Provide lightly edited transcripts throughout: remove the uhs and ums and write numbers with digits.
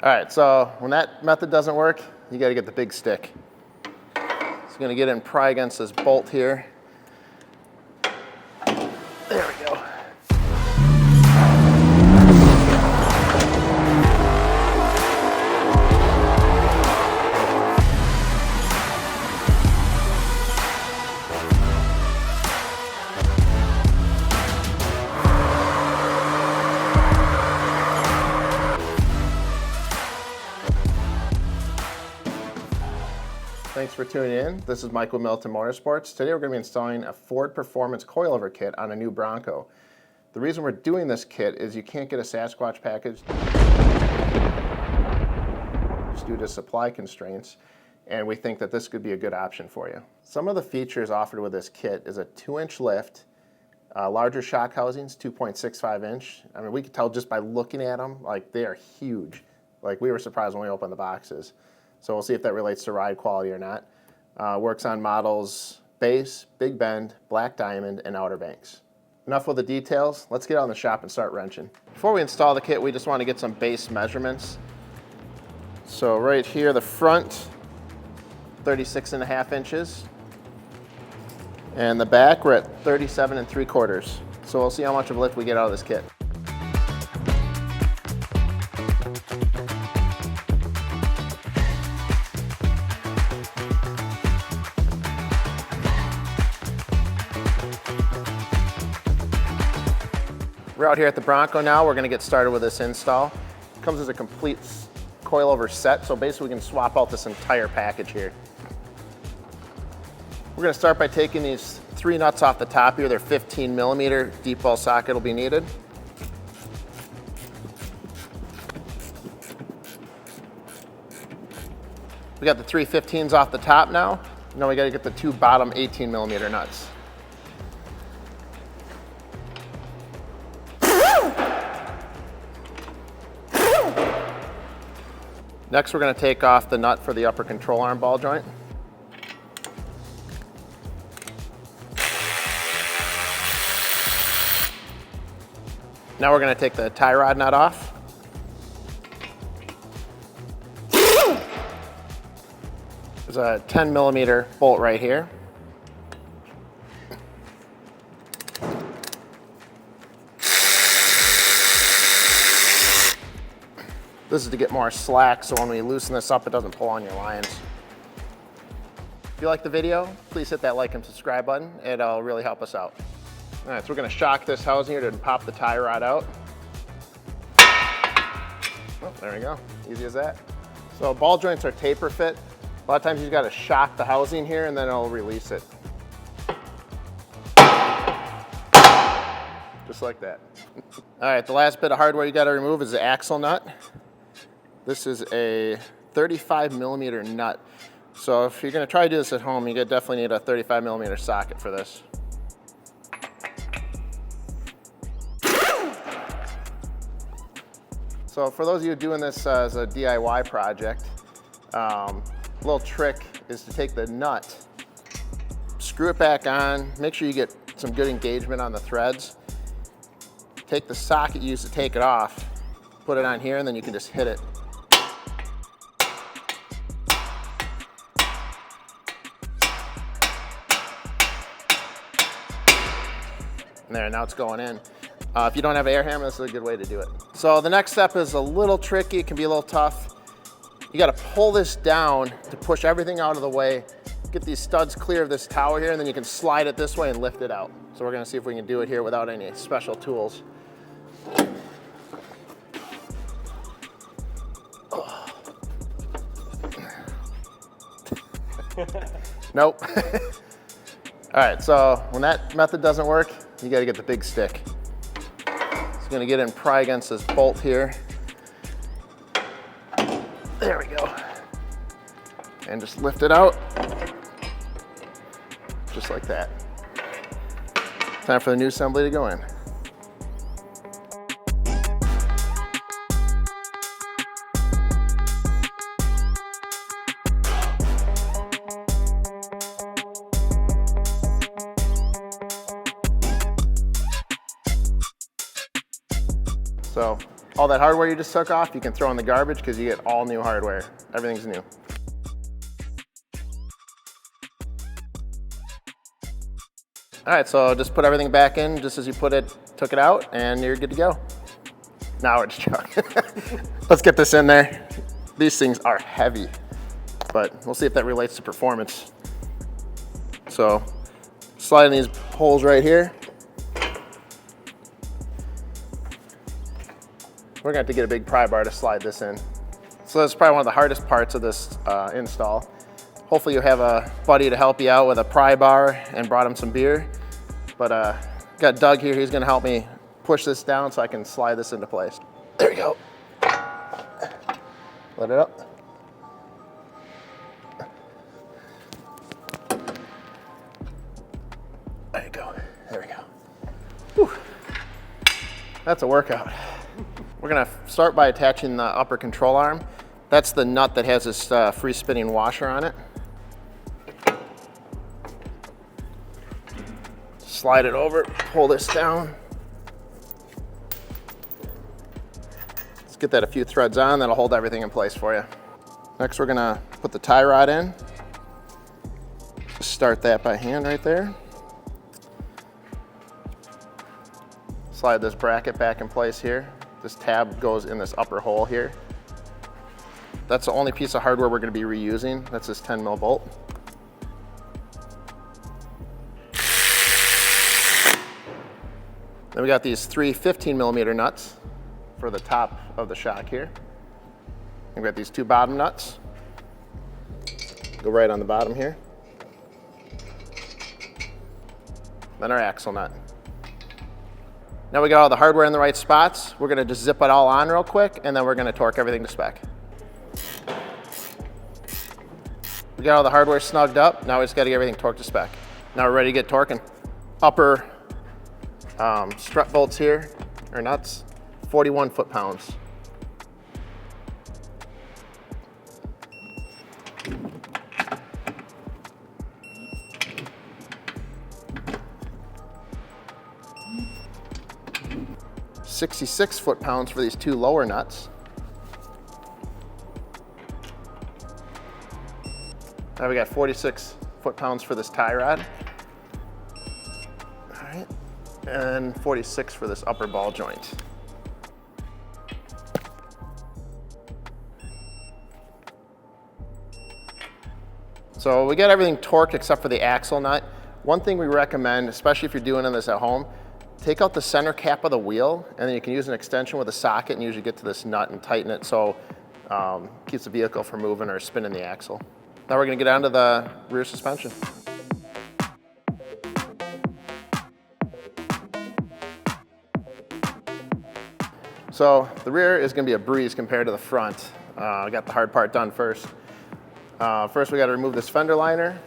All right, so when that method doesn't work, you got to get the big stick. So you're going to get it and pry against this bolt here. There we go. Thanks for tuning in. This is Mike with Milton Motorsports. Today we're going to be installing a Ford Performance coilover kit on a new Bronco. The reason we're doing this kit is you can't get a Sasquatch package just due to supply constraints, and we think that this could be a good option for you. Some of the features offered with this kit is a 2-inch lift, larger shock housings, 2.65 inch. I mean, we could tell just by looking at them, like they are huge. Like we were surprised when we opened the boxes. So we'll see if that relates to ride quality or not. Works on models Base, Big Bend, Black Diamond, and Outer Banks. Enough with the details, let's get out in the shop and start wrenching. Before we install the kit, we just want to get some base measurements. So right here, the front, 36.5 inches. And the back, we're at 37 3/4. So we'll see how much of a lift we get out of this kit. We're out here at the Bronco now. We're going to get started with this install. It comes as a complete coilover set, so basically we can swap out this entire package here. We're going to start by taking these 3 nuts off the top here. They're 15mm. Deep well socket will be needed. We got the 3 15s off the top now. Now we got to get the 2 bottom 18mm nuts. Next, we're going to take off the nut for the upper control arm ball joint. Now we're going to take the tie rod nut off. There's a 10mm bolt right here. This is to get more slack, so when we loosen this up, it doesn't pull on your lines. If you like the video, please hit that like and subscribe button. It'll really help us out. All right, so we're going to shock this housing here to pop the tie rod out. Oh, there we go. Easy as that. So ball joints are taper fit. A lot of times you've got to shock the housing here and then it'll release it. Just like that. All right, the last bit of hardware you got to remove is the axle nut. This is a 35mm nut. So if you're going to try to do this at home, you definitely need a 35mm socket for this. So for those of you doing this as a DIY project, a little trick is to take the nut, screw it back on, make sure you get some good engagement on the threads. Take the socket you used to take it off, put it on here, and then you can just hit it. And there, now it's going in. If you don't have an air hammer, this is a good way to do it. So the next step is a little tricky, it can be a little tough. You gotta pull this down to push everything out of the way, get these studs clear of this tower here, and then you can slide it this way and lift it out. So we're gonna see if we can do it here without any special tools. Nope. All right, so when that method doesn't work, you gotta get the big stick. It's gonna get in and pry against this bolt here. There we go. And just lift it out, just like that. Time for the new assembly to go in. So All that hardware you just took off, you can throw in the garbage because you get all new hardware. Everything's new. All right, so just put everything back in just as you took it out, and you're good to go. Now it's chuck. Let's get this in there. These things are heavy, but we'll see if that relates to performance. So slide in these holes right here. We're gonna have to get a big pry bar to slide this in. So that's probably one of the hardest parts of this install. Hopefully you have a buddy to help you out with a pry bar and brought him some beer. But got Doug here, he's gonna help me push this down so I can slide this into place. There we go. Let it up. There you go, there we go. Whew. That's a workout. We're gonna start by attaching the upper control arm. That's the nut that has this free spinning washer on it. Slide it over, pull this down. Let's get that a few threads on, that'll hold everything in place for you. Next we're gonna put the tie rod in. Just start that by hand right there. Slide this bracket back in place here. This tab goes in this upper hole here. That's the only piece of hardware we're gonna be reusing. That's this 10 mil bolt. Then we got these 3 15 millimeter nuts for the top of the shock here. We've got these 2 bottom nuts. Go right on the bottom here. Then our axle nut. Now we got all the hardware in the right spots. We're gonna just zip it all on real quick, and then we're gonna torque everything to spec. We got all the hardware snugged up. Now we just gotta get everything torqued to spec. Now we're ready to get torquing. Upper strut bolts here, or nuts, 41 foot-pounds. $66 foot-pounds for these 2 lower nuts. Now we got 46 foot-pounds for this tie rod. All right, and 46 for this upper ball joint. So we got everything torqued except for the axle nut. One thing we recommend, especially if you're doing this at home, take out the center cap of the wheel, and then you can use an extension with a socket and usually get to this nut and tighten it so it keeps the vehicle from moving or spinning the axle. Now we're gonna get onto the rear suspension. So the rear is gonna be a breeze compared to the front. I got the hard part done first. First we gotta remove this fender liner.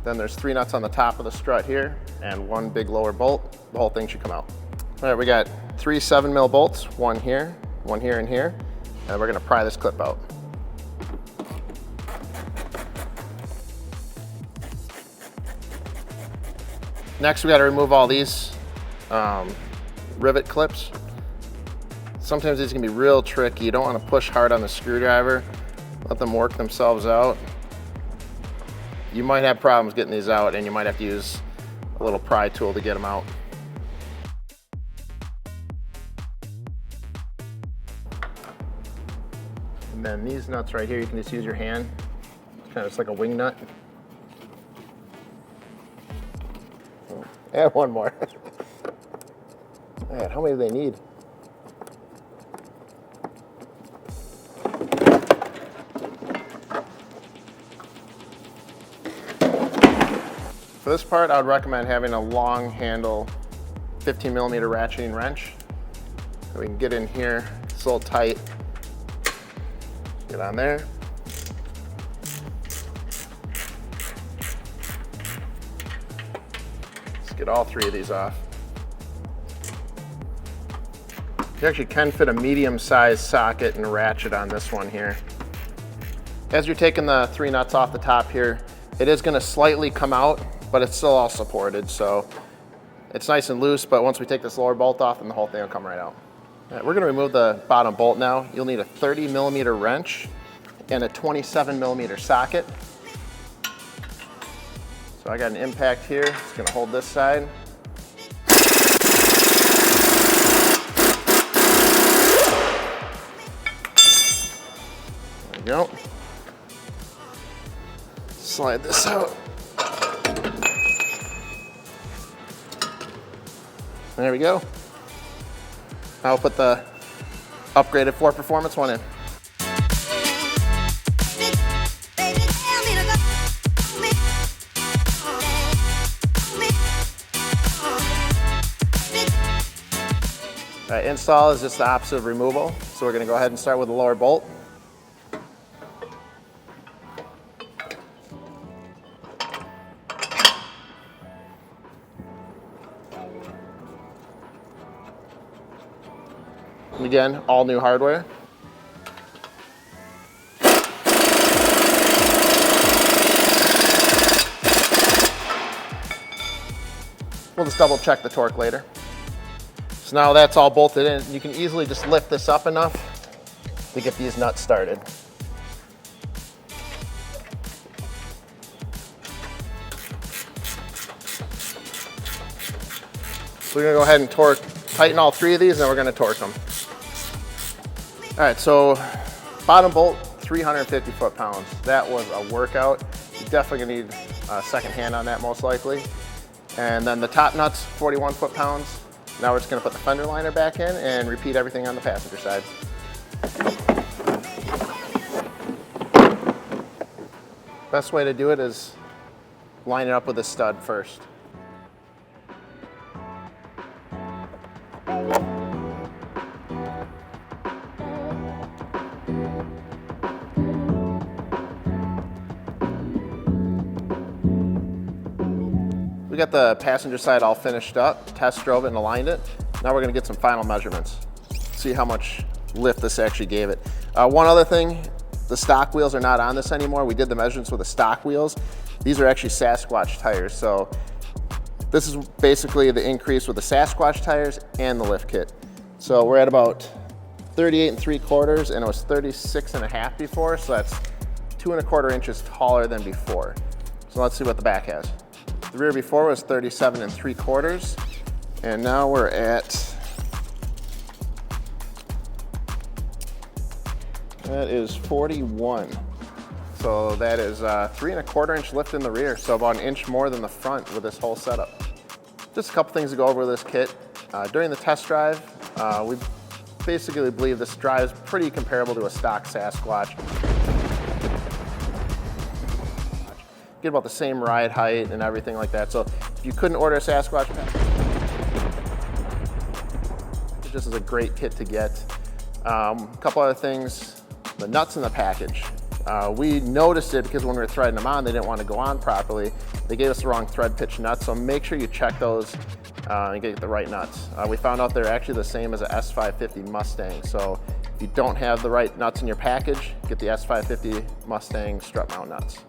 Then there's 3 nuts on the top of the strut here and 1 big lower bolt. The whole thing should come out. All right, we got 3 7 mil bolts, 1 here, and here. And we're gonna pry this clip out. Next, we gotta remove all these rivet clips. Sometimes these can be real tricky. You don't wanna push hard on the screwdriver. Let them work themselves out. You might have problems getting these out, and you might have to use a little pry tool to get them out. And then these nuts right here, you can just use your hand. It's kind of just like a wing nut. And 1 more. Man, how many do they need? For this part, I would recommend having a long handle 15 millimeter ratcheting wrench. So we can get in here, it's a little tight. Get on there. Let's get all 3 of these off. You actually can fit a medium-sized socket and ratchet on this one here. As you're taking the 3 nuts off the top here, it is gonna slightly come out, but it's still all supported, so it's nice and loose, but once we take this lower bolt off, then the whole thing will come right out. Right, we're going to remove the bottom bolt now. You'll need a 30mm wrench and a 27mm socket. So I got an impact here. It's going to hold this side. There we go. Slide this out. There we go. Now I'll put the upgraded Ford Performance one in. Install is just the opposite of removal, so we're going to go ahead and start with the lower bolt. And again, all new hardware. We'll just double check the torque later. So now that's all bolted in. You can easily just lift this up enough to get these nuts started. So we're gonna go ahead and tighten all three of these, and then we're gonna torque them. All right, so bottom bolt, 350 foot-pounds. That was a workout. You're definitely gonna need a second hand on that most likely. And then the top nuts, 41 foot-pounds. Now we're just gonna put the fender liner back in and repeat everything on the passenger side. Best way to do it is line it up with a stud first. We got the passenger side all finished up, test drove it and aligned it. Now we're gonna get some final measurements, see how much lift this actually gave it. One other thing, the stock wheels are not on this anymore. We did the measurements with the stock wheels. These are actually Sasquatch tires. So this is basically the increase with the Sasquatch tires and the lift kit. So we're at about 38 3/4, and it was 36.5 before. So that's 2 1/4 inches taller than before. So let's see what the back has. The rear before was 37 3/4, and now we're at, that is 41. So that is 3 1/4 inch lift in the rear, so about 1 inch more than the front with this whole setup. Just a couple things to go over with this kit. During the test drive, we basically believe this drives pretty comparable to a stock Sasquatch. Get about the same ride height and everything like that. So if you couldn't order a Sasquatch, this is a great kit to get. A couple other things, the nuts in the package. We noticed it because when we were threading them on, they didn't want to go on properly. They gave us the wrong thread pitch nuts, so make sure you check those and get the right nuts. We found out they're actually the same as a S550 Mustang. So if you don't have the right nuts in your package, get the S550 Mustang strut mount nuts.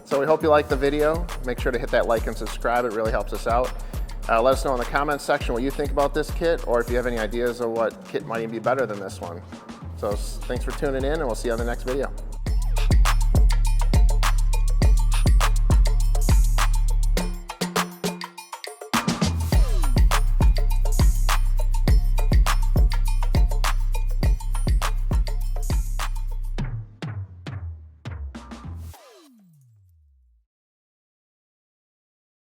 So we hope you liked the video. Make sure to hit that like and subscribe. It really helps us out. Let us know in the comments section what you think about this kit, or if you have any ideas of what kit might even be better than this one. So thanks for tuning in, and we'll see you on the next video.